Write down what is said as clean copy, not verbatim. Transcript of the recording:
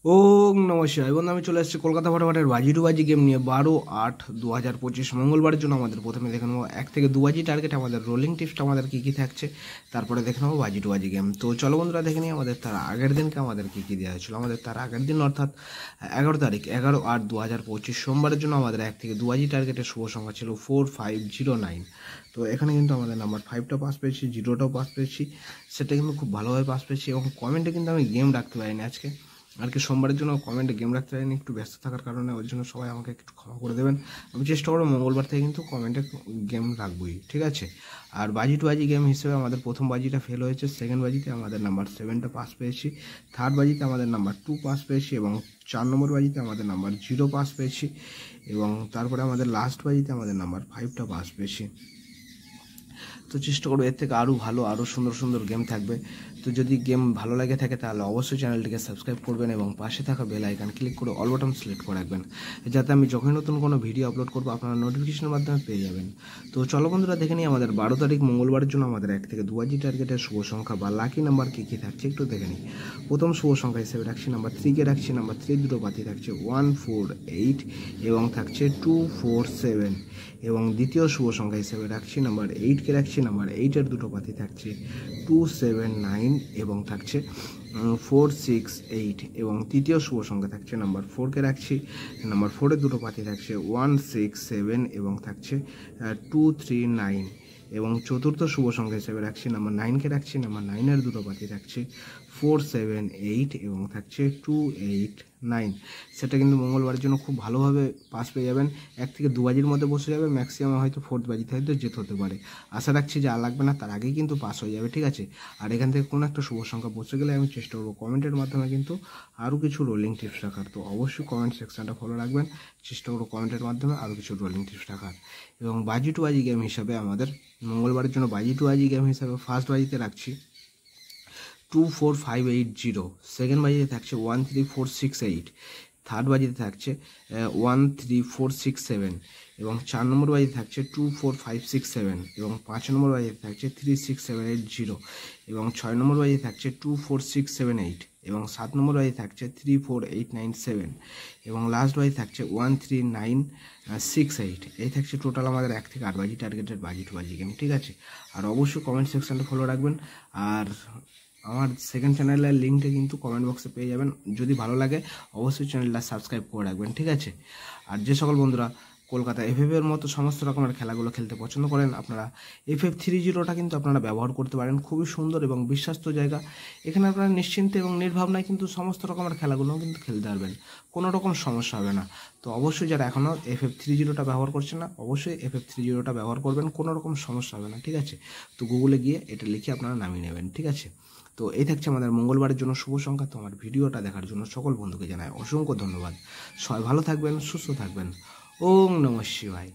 ওম নমস্কার এবং আমি চলে এসেছি কলকাতা ফটাফটের বাজি টু বাজি গেম নিয়ে 12/8/2025 মঙ্গলবারের জন্য আমাদের প্রথমে দেখে নেবো 1 থেকে 2 বাজি টার্গেট আমাদের রোলিং টিপসটা আমাদের কী কী থাকছে, তারপরে দেখে নেবো বাজি টু বাজি গেম। তো চলো বন্ধুরা দেখে নিই আমাদের তার আগের দিনকে আমাদের কী কী দেওয়া হয়েছিল। আমাদের তার আগের দিন অর্থাৎ 11 তারিখ 11/8/2025 সোমবারের জন্য আমাদের 1 থেকে 2 বাজি টার্গেটের শুভ সংখ্যা ছিল 4509। তো এখানে কিন্তু আমাদের নাম্বার 5টা পাস পেয়েছি, 0টাও পাস পেয়েছি, সেটা কিন্তু খুব ভালোভাবে পাস পেয়েছি। এবং কমেন্টে কিন্তু আমি গেম রাখতে পারিনি আজকে, আর কি সোমবারের জন্য কমেন্টে গেম রাখতে পারিনি, একটু ব্যস্ত থাকার কারণে। ওই জন্য সবাই আমাকে একটু ক্ষমা করে দেবেন। আমি চেষ্টা করবো মঙ্গলবার থেকে কিন্তু কমেন্টে গেম রাখবই, ঠিক আছে। আর বাজি টু বাজি গেম হিসেবে আমাদের প্রথম বাজিটা ফেল হয়েছে, সেকেন্ড বাজিতে আমাদের নাম্বার 7টা পাস পেয়েছি, থার্ড বাজিতে আমাদের নাম্বার 2 পাস পেয়েছি, এবং 4 নম্বর বাজিতে আমাদের নাম্বার 0 পাস পেয়েছি, এবং তারপরে আমাদের লাস্ট বাজিতে আমাদের নাম্বার 5টা পাস পেয়েছি। তো চেষ্টা করবো এর থেকে আরও ভালো, আরও সুন্দর সুন্দর গেম থাকবে। তো যদি গেম ভালো লাগে থাকে তাহলে অবশ্যই চ্যানেলটিকে সাবস্ক্রাইব করবেন এবং পাশে থাকা বেল আইকন ক্লিক করে অল বাটন সিলেক্ট করে রাখবেন, যাতে আমি যখনই নতুন কোনো ভিডিও আপলোড করবো আপনারা নোটিফিকেশনের মাধ্যমে পেয়ে যাবেন। তো চলো বন্ধুরা দেখে নিই আমাদের 12 তারিখ মঙ্গলবারের জন্য আমাদের 1 থেকে 2 বাজি টার্গেটের শুভ সংখ্যা বা লাকি নাম্বার কী কী থাকছে একটু দেখে নিই। প্রথম শুভ সংখ্যা হিসেবে রাখছি নাম্বার 3কে রাখছি। নাম্বার 3 দুটো পাতি থাকছে 148 এবং থাকছে 247, এবং দ্বিতীয় শুভ সংখ্যা হিসেবে রাখছি নাম্বার 8কে রাখছি। নাম্বার 8-এর দুটো পাতি থাকছে 279 এবং থাকছে 468, এবং তৃতীয় শুভ সংখ্যা থাকছে নাম্বার 4কে রাখছি। নাম্বার 4-এর দুটো পাতি থাকছে 167 এবং থাকছে 239, এবং চতুর্থ শুভ সংখ্যা হিসেবে রাখছি নাম্বার 9কে রাখছি। নাম্বার 9-এর দুটো পাতি থাকছে 478 এবং থাকছে 289। সেটা কিন্তু মঙ্গলবারের জন্য খুব ভালোভাবে পাস পেয়ে যাবেন। 1 থেকে 2 বাজির মধ্যে বসে যাবে, ম্যাক্সিমাম হয়তো 4th বাজিতে হয়তো যেতে হতে পারে। আশা রাখছি যে আর লাগবে না, তার আগেই কিন্তু পাস হয়ে যাবে, ঠিক আছে। আর এখান থেকে কোনো একটা শুভ সংখ্যা বসে গেলে আমি চেষ্টা করবো কমেন্টের মাধ্যমে কিন্তু আরও কিছু রোলিং টিপস রাখার। তো অবশ্যই কমেন্ট সেকশনটা ফলো রাখবেন, চেষ্টা করবো কমেন্টের মাধ্যমে আরও কিছু রোলিং টিপস রাখার। এবং বাজি টু বাজি গেম হিসাবে আমাদের মঙ্গলবারের জন্য বাজি টু বাজি গেম হিসাবে ফার্স্ট বাজিতে রাখছি 24580, সেকেন্ড বাজিতে থাকছে 13468, থার্ড বাজিতে থাকছে 13467, এবং 4 নম্বর বাজিতে থাকছে 24567, এবং 5 নম্বর বাজিতে থাকছে 36780, এবং 6 নম্বর বাজিতে থাকছে 24678, এবং 7 নম্বর বাজিতে থাকছে 34897, এবং লাস্ট বাজি থাকছে 13968। এই থাকছে টোটাল আমাদের 1 থেকে 8 বাজি টার্গেটের বাজি টু বাজি গেম, ঠিক আছে। আর অবশ্যই কমেন্ট সেকশনটা ফলো রাখবেন। আর আমার সেকেন্ড চ্যানেলের লিঙ্কটা কিন্তু কমেন্ট বক্সে পেয়ে যাবেন। যদি ভালো লাগে অবশ্যই চ্যানেলটা সাবস্ক্রাইব করে রাখবেন, ঠিক আছে। আর যে সকল বন্ধুরা কলকাতা এফএফের মতো সমস্ত রকমের খেলাগুলো খেলতে পছন্দ করেন, আপনারা FF30টা কিন্তু আপনারা ব্যবহার করতে পারেন। খুবই সুন্দর এবং বিশ্বস্ত জায়গা। এখানে আপনারা নিশ্চিন্তে এবং নির্ভাবনায় কিন্তু সমস্ত রকমের খেলাগুলো কিন্তু খেলতে পারবেন, কোনো রকম সমস্যা হবে না। তো অবশ্যই যারা এখনও FF30টা ব্যবহার করছেন না, অবশ্যই FF30টা ব্যবহার করবেন, কোনো রকম সমস্যা হবে না, ঠিক আছে। তো গুগলে গিয়ে এটা লিখে আপনারা নামিয়ে নেবেন, ঠিক আছে। তো এই থাকছে আমাদের মঙ্গলবারের জন্য শুভ সংখ্যা। তো আমার ভিডিওটা দেখার জন্য সকল বন্ধুকে জানাই অসংখ্য ধন্যবাদ। সবাই ভালো থাকবেন, সুস্থ থাকবেন। ওম নমঃ শিবায়।